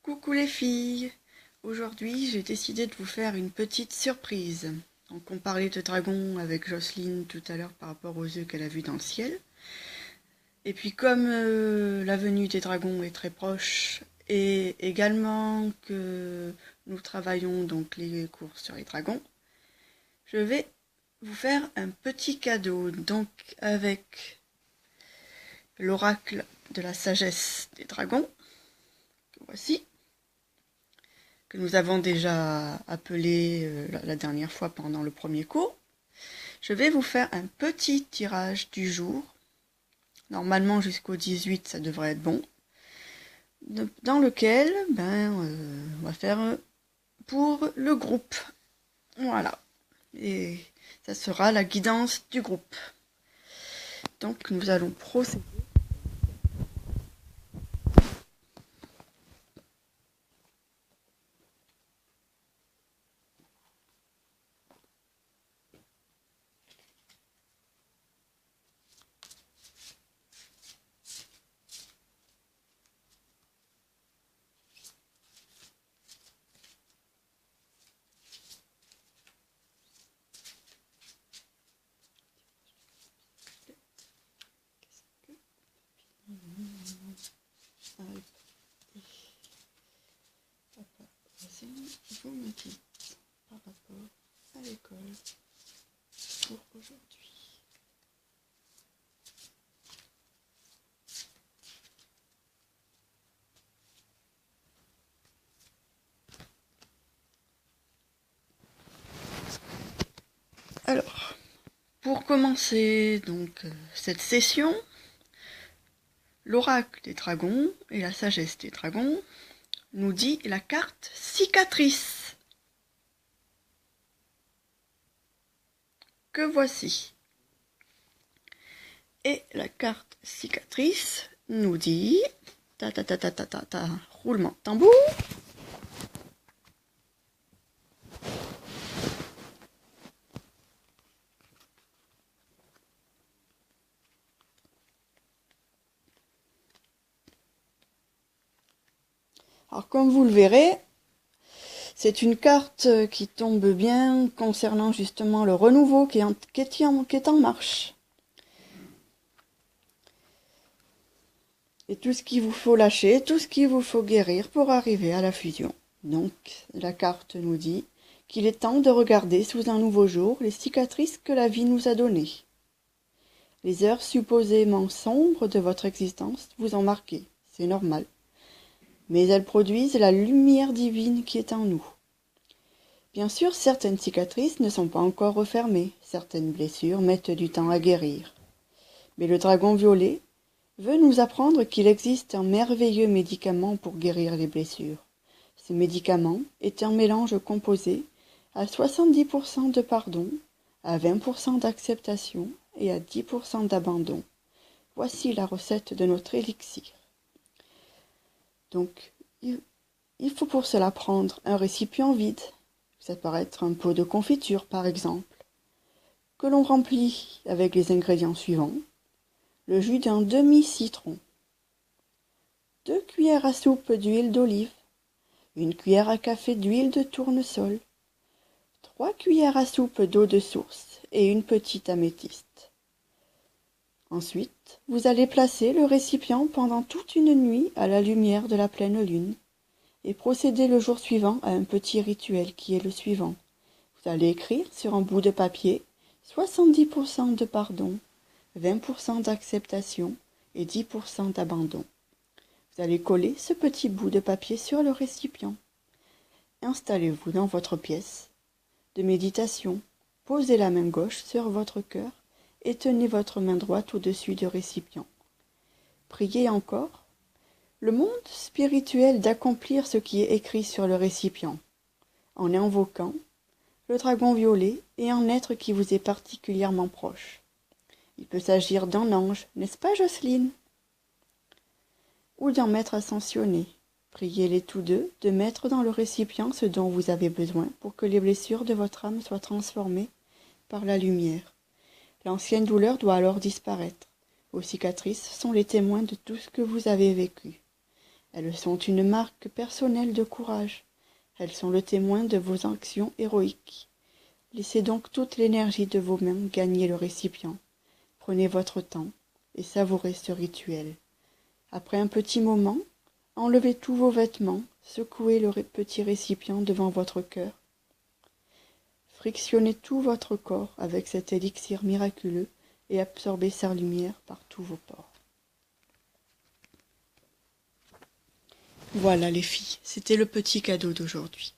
Coucou les filles, aujourd'hui j'ai décidé de vous faire une petite surprise. Donc on parlait de dragons avec Jocelyne tout à l'heure par rapport aux œufs qu'elle a vus dans le ciel. Et puis comme la venue des dragons est très proche et également que nous travaillons donc les cours sur les dragons, je vais vous faire un petit cadeau donc avec l'oracle de la sagesse des dragons, que voici, que nous avons déjà appelé la dernière fois pendant le premier cours. Je vais vous faire un petit tirage du jour. Normalement jusqu'au 18 ça devrait être bon. Dans lequel on va faire pour le groupe. Voilà. Et ça sera la guidance du groupe. Donc nous allons procéder. Vous me dites par rapport à l'école pour aujourd'hui. Alors, pour commencer donc cette session, l'oracle des dragons et la sagesse des dragons nous dit la carte cicatrice. Que voici. Et la carte cicatrice nous dit roulement de tambour. Alors comme vous le verrez, c'est une carte qui tombe bien concernant justement le renouveau qui est en marche. Et tout ce qu'il vous faut lâcher, tout ce qu'il vous faut guérir pour arriver à la fusion. Donc la carte nous dit qu'il est temps de regarder sous un nouveau jour les cicatrices que la vie nous a données. Les heures supposément sombres de votre existence vous ont marqué, c'est normal. Mais elles produisent la lumière divine qui est en nous. Bien sûr, certaines cicatrices ne sont pas encore refermées, certaines blessures mettent du temps à guérir. Mais le dragon violet veut nous apprendre qu'il existe un merveilleux médicament pour guérir les blessures. Ce médicament est un mélange composé à 70% de pardon, à 20% d'acceptation et à 10% d'abandon. Voici la recette de notre élixir. Donc, il faut pour cela prendre un récipient vide, ça peut être un pot de confiture par exemple, que l'on remplit avec les ingrédients suivants. Le jus d'un demi-citron, 2 cuillères à soupe d'huile d'olive, 1 cuillère à café d'huile de tournesol, 3 cuillères à soupe d'eau de source et une petite améthyste. Ensuite, vous allez placer le récipient pendant toute une nuit à la lumière de la pleine lune et procéder le jour suivant à un petit rituel qui est le suivant. Vous allez écrire sur un bout de papier 70% de pardon, 20% d'acceptation et 10% d'abandon. Vous allez coller ce petit bout de papier sur le récipient. Installez-vous dans votre pièce de méditation. Posez la main gauche sur votre cœur et tenez votre main droite au-dessus du récipient. Priez encore le monde spirituel d'accomplir ce qui est écrit sur le récipient, en invoquant le dragon violet et un être qui vous est particulièrement proche. Il peut s'agir d'un ange, n'est-ce pas Jocelyne? Ou d'un maître ascensionné. Priez-les tous deux de mettre dans le récipient ce dont vous avez besoin pour que les blessures de votre âme soient transformées par la lumière. L'ancienne douleur doit alors disparaître. Vos cicatrices sont les témoins de tout ce que vous avez vécu. Elles sont une marque personnelle de courage. Elles sont le témoin de vos actions héroïques. Laissez donc toute l'énergie de vos mains gagner le récipient. Prenez votre temps et savourez ce rituel. Après un petit moment, enlevez tous vos vêtements, secouez le petit récipient devant votre cœur. Frictionnez tout votre corps avec cet élixir miraculeux et absorbez sa lumière par tous vos pores. Voilà les filles, c'était le petit cadeau d'aujourd'hui.